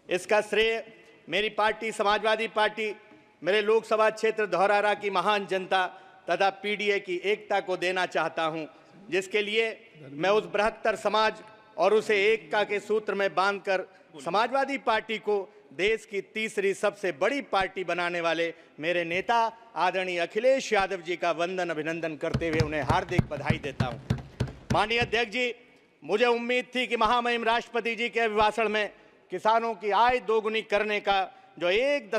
इसका श्रेय मेरी पार्टी समाजवादी पार्टी, मेरे लोकसभा क्षेत्र धौरहरा की महान जनता तथा पीडीए की एकता को देना चाहता हूं, जिसके लिए मैं उस बृहत्तर समाज और उसे एकता के सूत्र में बांधकर समाजवादी पार्टी को देश की तीसरी सबसे बड़ी पार्टी बनाने वाले मेरे नेता आदरणीय अखिलेश यादव जी का वंदन अभिनंदन करते हुए उन्हें हार्दिक बधाई देता हूं। माननीय अध्यक्ष जी, मुझे उम्मीद थी कि महामहिम राष्ट्रपति जी के अभिभाषण में किसानों की आय दोगुनी करने का जो एक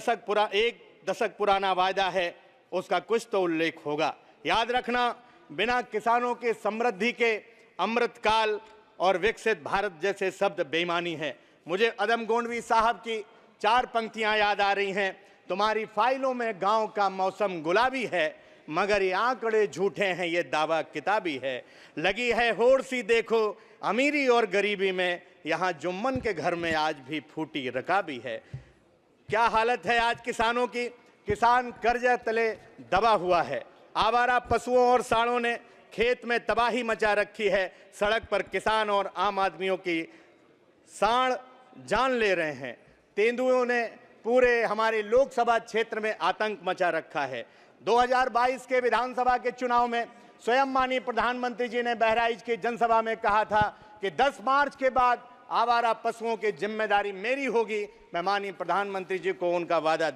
दशक पुराना वायदा है उसका कुछ तो उल्लेख होगा। याद रखना, बिना किसानों के समृद्धि के अमृतकाल और विकसित भारत जैसे शब्द बेईमानी है। मुझे अदम गोंडवी साहब की 4 पंक्तियां याद आ रही हैं। तुम्हारी फाइलों में गांव का मौसम गुलाबी है, मगर ये आंकड़े झूठे हैं, ये दावा किताबी है। लगी है होड़ सी देखो अमीरी और गरीबी में, यहाँ जुम्मन के घर में आज भी फूटी रकाबी है। क्या हालत है आज किसानों की। किसान कर्जे तले दबा हुआ है। आवारा पशुओं और सांडों ने खेत में तबाही मचा रखी है। सड़क पर किसान और आम आदमियों की सांड जान ले रहे हैं। तेंदुओं ने पूरे हमारे लोकसभा क्षेत्र में आतंक मचा रखा है। 2022 के विधानसभा के चुनाव में स्वयं माननीय प्रधानमंत्री जी ने बहराइच की जनसभा में कहा था कि 10 मार्च के बाद आवारा पशुओं की जिम्मेदारी मेरी होगी। मैं माननीय प्रधानमंत्री जी को उनका वादा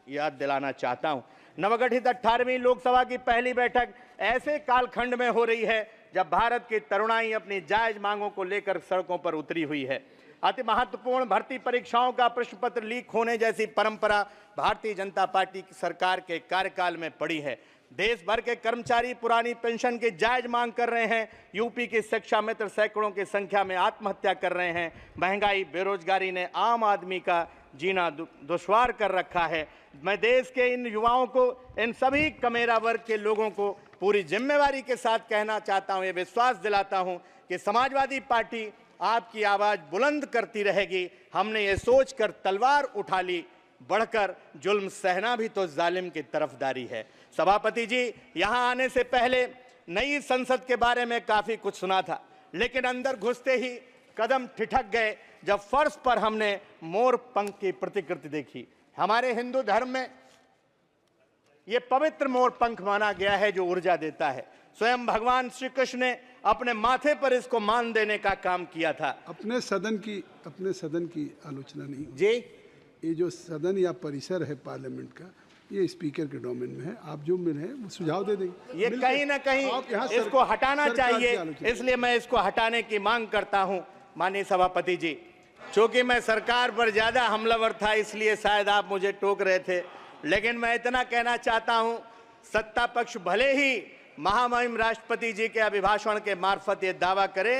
याद दिलाना चाहता हूं। नवगठित 18वीं लोकसभा की पहली बैठक ऐसे कालखंड में हो रही है जब भारत की तरुणाई अपनी जायज मांगों को लेकर सड़कों पर उतरी हुई है। अति महत्वपूर्ण भर्ती परीक्षाओं का प्रश्न पत्र लीक होने जैसी परंपरा भारतीय जनता पार्टी की सरकार के कार्यकाल में पड़ी है। देश भर के कर्मचारी पुरानी पेंशन की जायज मांग कर रहे हैं। यूपी के शिक्षा मित्र सैकड़ों की संख्या में आत्महत्या कर रहे हैं। महंगाई, बेरोजगारी ने आम आदमी का जीना दुश्वार कर रखा है। मैं देश के इन युवाओं को, इन सभी कमेरा वर्ग के लोगों को पूरी जिम्मेवारी के साथ कहना चाहता हूं, ये विश्वास दिलाता हूं कि समाजवादी पार्टी आपकी आवाज बुलंद करती रहेगी। हमने ये सोचकर तलवार उठा ली, बढ़कर जुल्म सहना भी तो जालिम की तरफदारी है। सभापति जी, यहां आने से पहले नई संसद के बारे में काफी कुछ सुना था, लेकिन अंदर घुसते ही कदम ठिठक गए जब फर्श पर हमने मोर पंख की प्रतिकृति देखी। हमारे हिंदू धर्म में ये पवित्र मोर पंख माना गया है जो ऊर्जा देता है। स्वयं भगवान श्री कृष्ण ने अपने माथे पर इसको मान देने का काम किया था। अपने सदन की आलोचना नहीं जी। ये जो सदन या परिसर है पार्लियामेंट का, ये स्पीकर के डोमेन में है। आप जो मिले वो सुझाव दे देंगे। ये कहीं ना कहीं इसको हटाना चाहिए, इसलिए मैं इसको हटाने की मांग करता हूं। माननीय सभापति जी, चूंकि मैं सरकार पर ज्यादा हमलावर था इसलिए शायद आप मुझे टोक रहे थे, लेकिन मैं इतना कहना चाहता हूं, सत्ता पक्ष भले ही महामहिम राष्ट्रपति जी के अभिभाषण के मार्फत ये दावा करे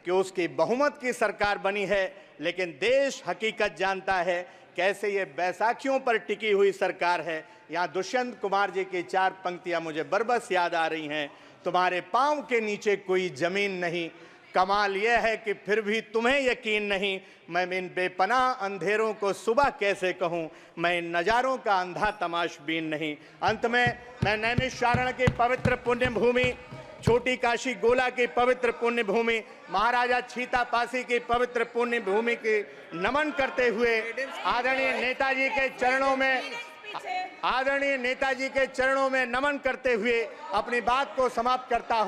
कि उसकी बहुमत की सरकार बनी है, लेकिन देश हकीकत जानता है कैसे ये बैसाखियों पर टिकी हुई सरकार है। यहाँ दुष्यंत कुमार जी की 4 पंक्तियां मुझे बरबस याद आ रही हैं। तुम्हारे पांव के नीचे कोई जमीन नहीं, कमाल यह है कि फिर भी तुम्हें यकीन नहीं। मैं इन बेपनाह अंधेरों को सुबह कैसे कहूं, मैं इन नज़ारों का अंधा तमाशबीन नहीं। अंत में मैं नैमिषारण्य की पवित्र पुण्य भूमि, छोटी काशी गोला की पवित्र पुण्य भूमि, महाराजा छीता पासी की पवित्र पुण्य भूमि की नमन करते हुए आदरणीय नेताजी के चरणों में नमन करते हुए अपनी बात को समाप्त करता हूं।